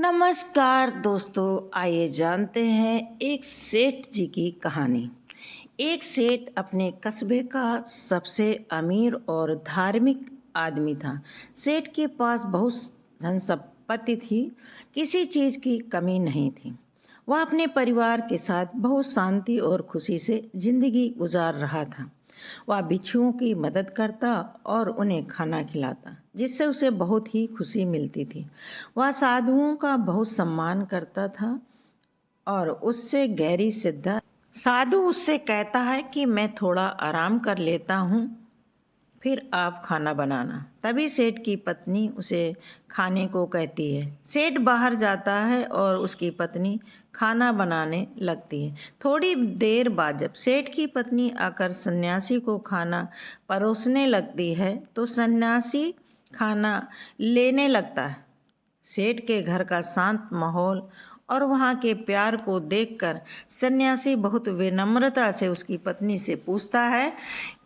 नमस्कार दोस्तों, आइए जानते हैं एक सेठ जी की कहानी। एक सेठ अपने कस्बे का सबसे अमीर और धार्मिक आदमी था। सेठ के पास बहुत धन संपत्ति थी, किसी चीज़ की कमी नहीं थी। वह अपने परिवार के साथ बहुत शांति और खुशी से जिंदगी गुजार रहा था। वह भिक्षुओं की मदद करता और उन्हें खाना खिलाता, जिससे उसे बहुत ही खुशी मिलती थी। वह साधुओं का बहुत सम्मान करता था और उससे गहरी श्रद्धा। साधु उससे कहता है कि मैं थोड़ा आराम कर लेता हूँ, फिर आप खाना बनाना। तभी सेठ की पत्नी उसे खाने को कहती है। सेठ बाहर जाता है और उसकी पत्नी खाना बनाने लगती है। थोड़ी देर बाद जब सेठ की पत्नी आकर सन्यासी को खाना परोसने लगती है तो सन्यासी खाना लेने लगता है। सेठ के घर का शांत माहौल और वहाँ के प्यार को देखकर सन्यासी बहुत विनम्रता से उसकी पत्नी से पूछता है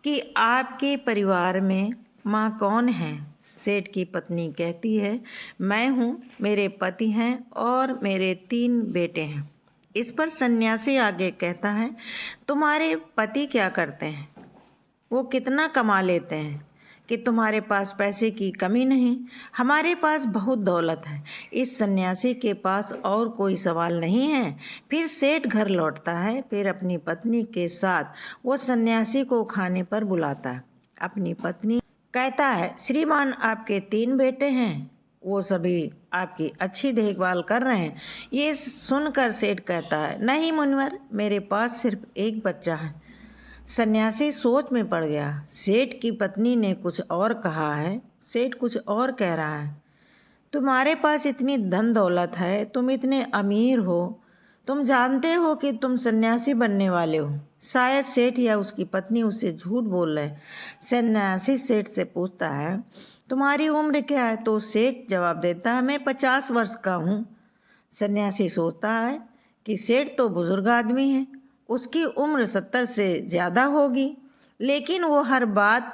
कि आपके परिवार में माँ कौन है। सेठ की पत्नी कहती है, मैं हूँ, मेरे पति हैं और मेरे 3 बेटे हैं। इस पर सन्यासी आगे कहता है, तुम्हारे पति क्या करते हैं, वो कितना कमा लेते हैं कि तुम्हारे पास पैसे की कमी नहीं। हमारे पास बहुत दौलत है। इस सन्यासी के पास और कोई सवाल नहीं है। फिर सेठ घर लौटता है। फिर अपनी पत्नी के साथ वो सन्यासी को खाने पर बुलाता है। अपनी पत्नी कहता है, श्रीमान आपके 3 बेटे हैं, वो सभी आपकी अच्छी देखभाल कर रहे हैं। ये सुनकर सेठ कहता है, नहीं मुनिवर, मेरे पास सिर्फ एक बच्चा है। सन्यासी सोच में पड़ गया। सेठ की पत्नी ने कुछ और कहा है, सेठ कुछ और कह रहा है। तुम्हारे पास इतनी धन दौलत है, तुम इतने अमीर हो, तुम जानते हो कि तुम सन्यासी बनने वाले हो। शायद सेठ या उसकी पत्नी उससे झूठ बोल रहे। सन्यासी सेठ से पूछता है, तुम्हारी उम्र क्या है? तो सेठ जवाब देता है, मैं 50 वर्ष का हूँ। सन्यासी सोचता है कि सेठ तो बुजुर्ग आदमी है, उसकी उम्र 70 से ज़्यादा होगी, लेकिन वो हर बात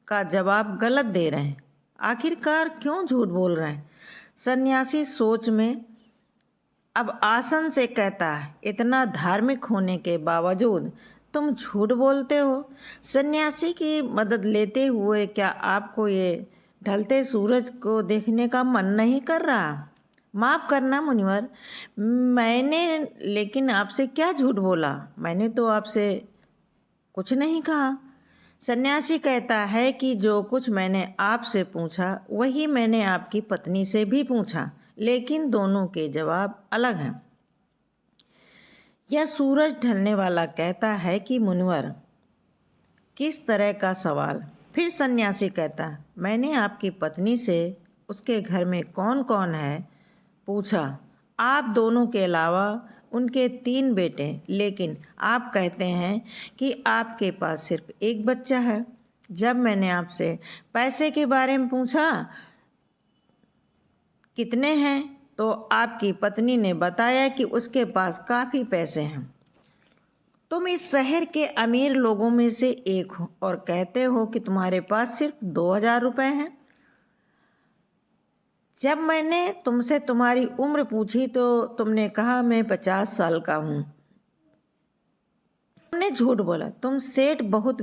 का जवाब गलत दे रहे हैं। आखिरकार क्यों झूठ बोल रहे हैं? सन्यासी सोच में अब आसन से कहता है, इतना धार्मिक होने के बावजूद तुम झूठ बोलते हो। सन्यासी की मदद लेते हुए क्या आपको ये ढलते सूरज को देखने का मन नहीं कर रहा? माफ़ करना मुनिवर, मैंने लेकिन आपसे क्या झूठ बोला? मैंने तो आपसे कुछ नहीं कहा। सन्यासी कहता है कि जो कुछ मैंने आपसे पूछा वही मैंने आपकी पत्नी से भी पूछा, लेकिन दोनों के जवाब अलग हैं। यह सूरज ढलने वाला कहता है कि मुनिवर, किस तरह का सवाल? फिर सन्यासी कहता है, मैंने आपकी पत्नी से उसके घर में कौन कौन है पूछा, आप दोनों के अलावा उनके 3 बेटे, लेकिन आप कहते हैं कि आपके पास सिर्फ एक बच्चा है। जब मैंने आपसे पैसे के बारे में पूछा कितने हैं, तो आपकी पत्नी ने बताया कि उसके पास काफ़ी पैसे हैं। तुम इस शहर के अमीर लोगों में से एक हो और कहते हो कि तुम्हारे पास सिर्फ 2000 रुपये हैं। जब मैंने तुमसे तुम्हारी उम्र पूछी तो तुमने कहा मैं 50 साल का हूँ। तुमने झूठ बोला। तब सेठ बहुत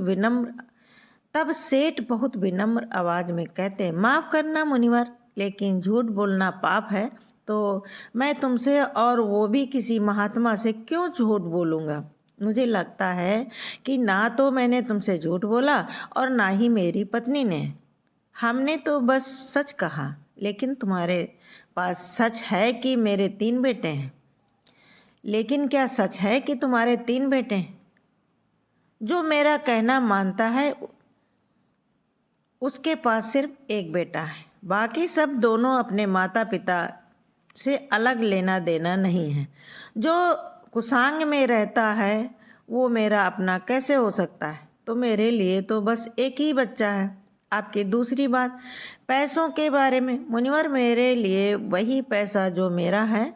विनम्र आवाज में कहते, माफ करना मुनिवर, लेकिन झूठ बोलना पाप है, तो मैं तुमसे और वो भी किसी महात्मा से क्यों झूठ बोलूँगा? मुझे लगता है कि ना तो मैंने तुमसे झूठ बोला और ना ही मेरी पत्नी ने। हमने तो बस सच कहा। लेकिन तुम्हारे पास सच है कि मेरे 3 बेटे हैं? लेकिन क्या सच है कि तुम्हारे 3 बेटे हैं? जो मेरा कहना मानता है उसके पास सिर्फ एक बेटा है, बाकी सब दोनों अपने माता पिता से अलग लेना देना नहीं है। जो कुसांग में रहता है वो मेरा अपना कैसे हो सकता है? तो मेरे लिए तो बस एक ही बच्चा है। आपकी दूसरी बात, पैसों के बारे में। मुनिवर, मेरे लिए वही पैसा जो मेरा है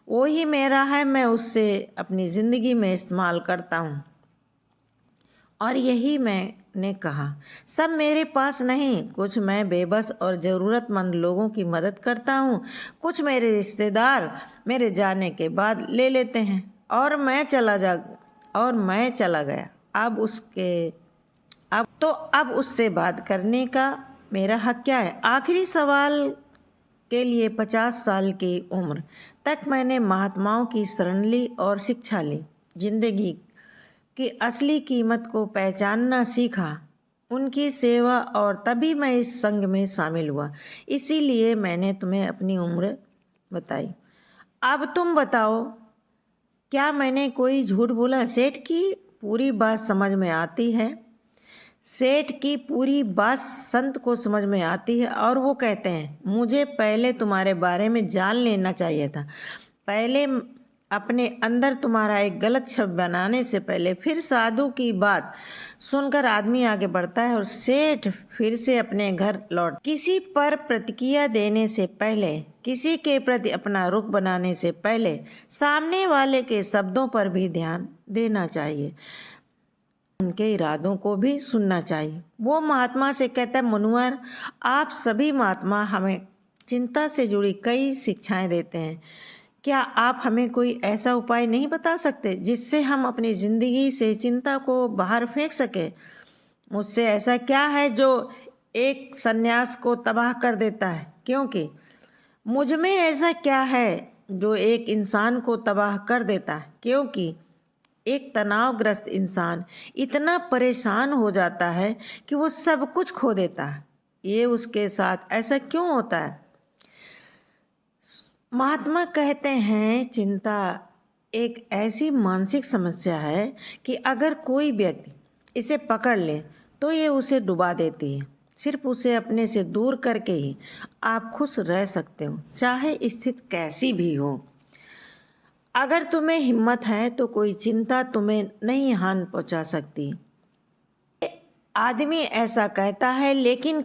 वो ही मेरा है, मैं उससे अपनी ज़िंदगी में इस्तेमाल करता हूँ और यही मैं ने कहा, सब मेरे पास नहीं, कुछ मैं बेबस और ज़रूरतमंद लोगों की मदद करता हूँ, कुछ मेरे रिश्तेदार मेरे जाने के बाद ले लेते हैं और मैं चला गया। अब उससे बात करने का मेरा हक क्या है? आखिरी सवाल के लिए 50 साल की उम्र तक मैंने महात्माओं की शरण ली और शिक्षा ली, जिंदगी की असली कीमत को पहचानना सीखा, उनकी सेवा, और तभी मैं इस संघ में शामिल हुआ। इसीलिए मैंने तुम्हें अपनी उम्र बताई। अब तुम बताओ, क्या मैंने कोई झूठ बोला? सेठ की पूरी बात समझ में आती है। सेठ की पूरी बात संत को समझ में आती है और वो कहते हैं, मुझे पहले तुम्हारे बारे में जान लेना चाहिए था। पहले अपने अंदर तुम्हारा एक गलत शब्द बनाने से पहले फिर साधु की बात सुनकर आदमी आगे बढ़ता है और सेठ फिर से अपने घर लौट। किसी पर प्रतिक्रिया देने से पहले, किसी के प्रति अपना रुख बनाने से पहले सामने वाले के शब्दों पर भी ध्यान देना चाहिए, उनके इरादों को भी सुनना चाहिए। वो महात्मा से कहता है, मुनवर, आप सभी महात्मा हमें चिंता से जुड़ी कई शिक्षाएं देते हैं। क्या आप हमें कोई ऐसा उपाय नहीं बता सकते जिससे हम अपनी जिंदगी से चिंता को बाहर फेंक सकें? मुझसे ऐसा क्या है जो एक सन्यास को तबाह कर देता है? क्योंकि मुझ में ऐसा क्या है जो एक इंसान को तबाह कर देता है? क्योंकि एक तनावग्रस्त इंसान इतना परेशान हो जाता है कि वो सब कुछ खो देता है। ये उसके साथ ऐसा क्यों होता है? महात्मा कहते हैं, चिंता एक ऐसी मानसिक समस्या है कि अगर कोई व्यक्ति इसे पकड़ ले तो ये उसे डुबा देती है। सिर्फ उसे अपने से दूर करके ही आप खुश रह सकते हो, चाहे स्थिति कैसी भी हो। अगर तुम्हें हिम्मत है तो कोई चिंता तुम्हें नहीं हानि पहुंचा सकती। आदमी ऐसा कहता है, लेकिन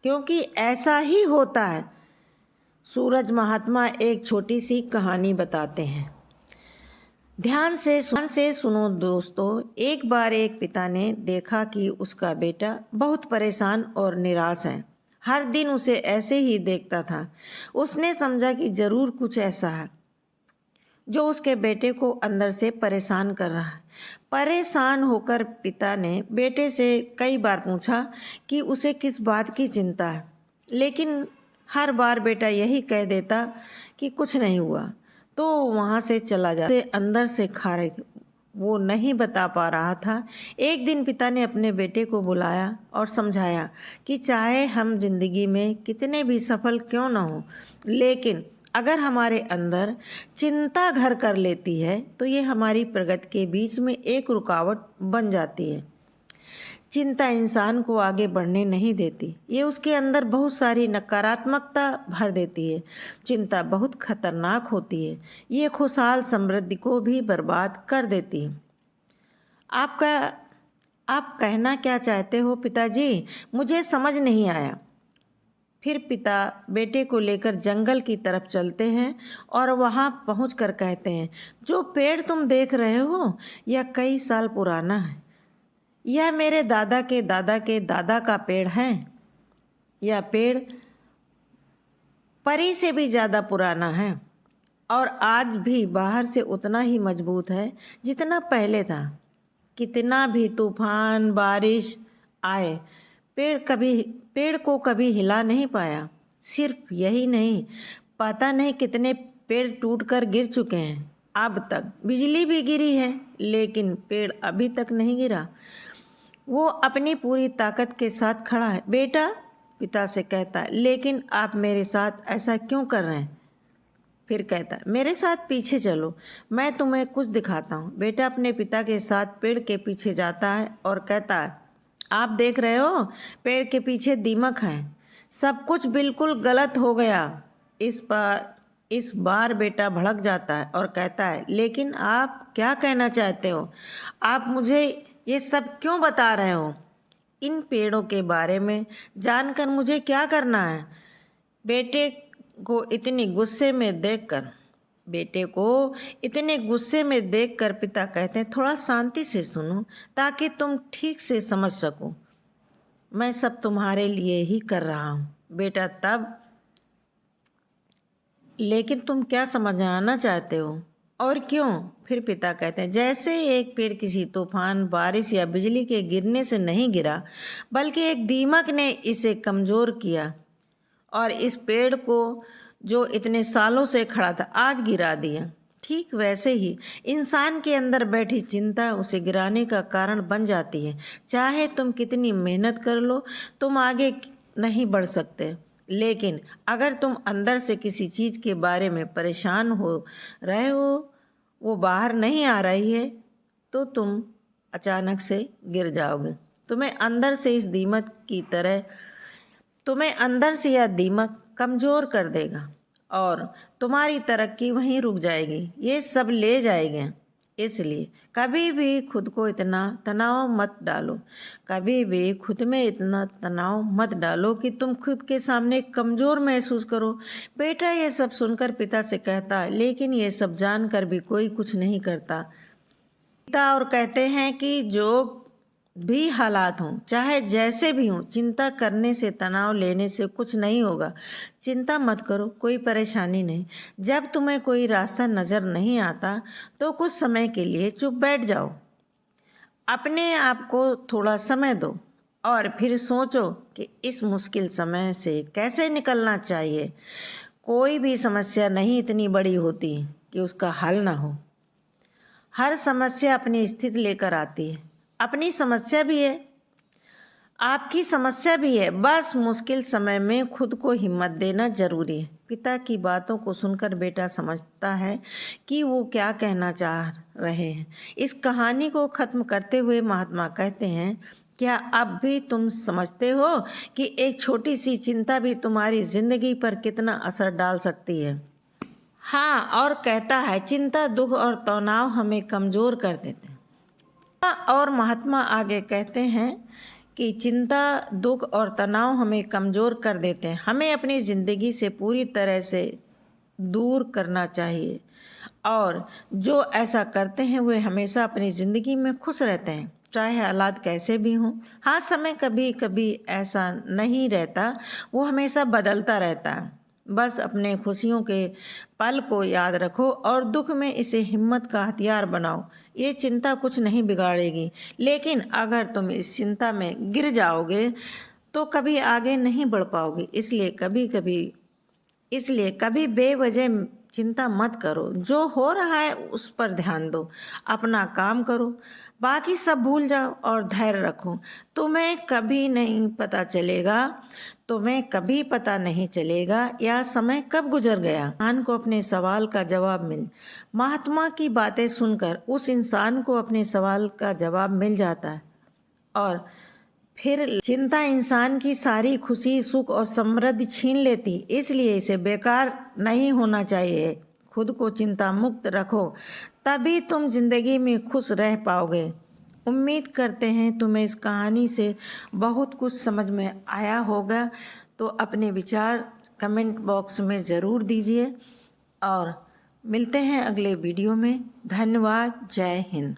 क्योंकि ऐसा ही होता है। सूरज महात्मा एक छोटी सी कहानी बताते हैं। ध्यान से सुनो दोस्तों। एक बार एक पिता ने देखा कि उसका बेटा बहुत परेशान और निराश है। हर दिन उसे ऐसे ही देखता था। उसने समझा कि जरूर कुछ ऐसा है जो उसके बेटे को अंदर से परेशान कर रहा है। परेशान होकर पिता ने बेटे से कई बार पूछा कि उसे किस बात की चिंता है, लेकिन हर बार बेटा यही कह देता कि कुछ नहीं हुआ, तो वहाँ से चला जाता। अंदर से खारिज वो नहीं बता पा रहा था। एक दिन पिता ने अपने बेटे को बुलाया और समझाया कि चाहे हम जिंदगी में कितने भी सफल क्यों न हो, लेकिन अगर हमारे अंदर चिंता घर कर लेती है तो ये हमारी प्रगति के बीच में एक रुकावट बन जाती है। चिंता इंसान को आगे बढ़ने नहीं देती, ये उसके अंदर बहुत सारी नकारात्मकता भर देती है। चिंता बहुत खतरनाक होती है, ये खुशहाल समृद्धि को भी बर्बाद कर देती है। आप कहना क्या चाहते हो पिताजी? मुझे समझ नहीं आया। फिर पिता बेटे को लेकर जंगल की तरफ चलते हैं और वहाँ पहुँचकर कहते हैं, जो पेड़ तुम देख रहे हो यह कई साल पुराना है। यह मेरे दादा के दादा के दादा का पेड़ है। यह पेड़ परी से भी ज़्यादा पुराना है और आज भी बाहर से उतना ही मजबूत है जितना पहले था। कितना भी तूफान बारिश आए, पेड़ को कभी हिला नहीं पाया। सिर्फ यही नहीं, पता नहीं कितने पेड़ टूटकर गिर चुके हैं। अब तक बिजली भी गिरी है, लेकिन पेड़ अभी तक नहीं गिरा। वो अपनी पूरी ताकत के साथ खड़ा है। बेटा, पिता से कहता है, लेकिन आप मेरे साथ ऐसा क्यों कर रहे हैं? फिर कहता है, मेरे साथ पीछे चलो, मैं तुम्हें कुछ दिखाता हूँ। बेटा अपने पिता के साथ पेड़ के पीछे जाता है और कहता है, आप देख रहे हो, पेड़ के पीछे दीमक है। सब कुछ बिल्कुल गलत हो गया। इस बार बेटा भड़क जाता है और कहता है, लेकिन आप क्या कहना चाहते हो? आप मुझे ये सब क्यों बता रहे हो? इन पेड़ों के बारे में जानकर मुझे क्या करना है? बेटे को इतनी गुस्से में देखकर बेटे को इतने गुस्से में देखकर पिता कहते हैं, थोड़ा शांति से सुनो ताकि तुम ठीक से समझ सको। मैं सब तुम्हारे लिए ही कर रहा हूँ। बेटा तब, लेकिन तुम क्या समझाना चाहते हो और क्यों? फिर पिता कहते हैं, जैसे एक पेड़ किसी तूफान, बारिश या बिजली के गिरने से नहीं गिरा, बल्कि एक दीमक ने इसे कमज़ोर किया और इस पेड़ को जो इतने सालों से खड़ा था आज गिरा दिया। ठीक वैसे ही इंसान के अंदर बैठी चिंता उसे गिराने का कारण बन जाती है। चाहे तुम कितनी मेहनत कर लो, तुम आगे नहीं बढ़ सकते। लेकिन अगर तुम अंदर से किसी चीज़ के बारे में परेशान हो रहे हो, वो बाहर नहीं आ रही है, तो तुम अचानक से गिर जाओगे। तुम्हें अंदर से यह दीमक कमज़ोर कर देगा और तुम्हारी तरक्की वहीं रुक जाएगी, ये सब ले जाएंगे। इसलिए कभी भी खुद को इतना तनाव मत डालो, कभी भी खुद में इतना तनाव मत डालो कि तुम खुद के सामने कमज़ोर महसूस करो। बेटा ये सब सुनकर पिता से कहता है, लेकिन ये सब जानकर भी कोई कुछ नहीं करता। पिता और कहते हैं कि जो भी हालात हों, चाहे जैसे भी हों, चिंता करने से, तनाव लेने से कुछ नहीं होगा। चिंता मत करो, कोई परेशानी नहीं। जब तुम्हें कोई रास्ता नज़र नहीं आता तो कुछ समय के लिए चुप बैठ जाओ, अपने आप को थोड़ा समय दो और फिर सोचो कि इस मुश्किल समय से कैसे निकलना चाहिए। कोई भी समस्या नहीं इतनी बड़ी होती कि उसका हल ना हो। हर समस्या अपनी स्थिति लेकर आती है। अपनी समस्या भी है, आपकी समस्या भी है, बस मुश्किल समय में खुद को हिम्मत देना जरूरी है। पिता की बातों को सुनकर बेटा समझता है कि वो क्या कहना चाह रहे हैं। इस कहानी को ख़त्म करते हुए महात्मा कहते हैं, क्या अब भी तुम समझते हो कि एक छोटी सी चिंता भी तुम्हारी ज़िंदगी पर कितना असर डाल सकती है? हाँ, और कहता है, चिंता, दुख और तनाव हमें कमज़ोर कर देते हैं। और महात्मा आगे कहते हैं कि चिंता, दुख और तनाव हमें कमज़ोर कर देते हैं। हमें अपनी ज़िंदगी से पूरी तरह से दूर करना चाहिए और जो ऐसा करते हैं वे हमेशा अपनी ज़िंदगी में खुश रहते हैं, चाहे हालात कैसे भी हों। हाँ, समय कभी कभी ऐसा नहीं रहता, वो हमेशा बदलता रहता है। बस अपने खुशियों के पल को याद रखो और दुख में इसे हिम्मत का हथियार बनाओ। ये चिंता कुछ नहीं बिगाड़ेगी, लेकिन अगर तुम इस चिंता में गिर जाओगे तो कभी आगे नहीं बढ़ पाओगे। इसलिए कभी बेवजह चिंता मत करो। जो हो रहा है उस पर ध्यान दो, अपना काम करो, बाकी सब भूल जाओ और धैर्य रखो। तुम्हें कभी पता नहीं चलेगा या समय कब गुजर गया। इंसान को अपने सवाल का जवाब महात्मा की बातें सुनकर उस इंसान को अपने सवाल का जवाब मिल जाता है और फिर चिंता इंसान की सारी खुशी, सुख और समृद्धि छीन लेती। इसलिए इसे बेकार नहीं होना चाहिए। खुद को चिंता मुक्त रखो, तभी तुम जिंदगी में खुश रह पाओगे। उम्मीद करते हैं तुम्हें इस कहानी से बहुत कुछ समझ में आया होगा। तो अपने विचार कमेंट बॉक्स में ज़रूर दीजिए और मिलते हैं अगले वीडियो में। धन्यवाद। जय हिंद।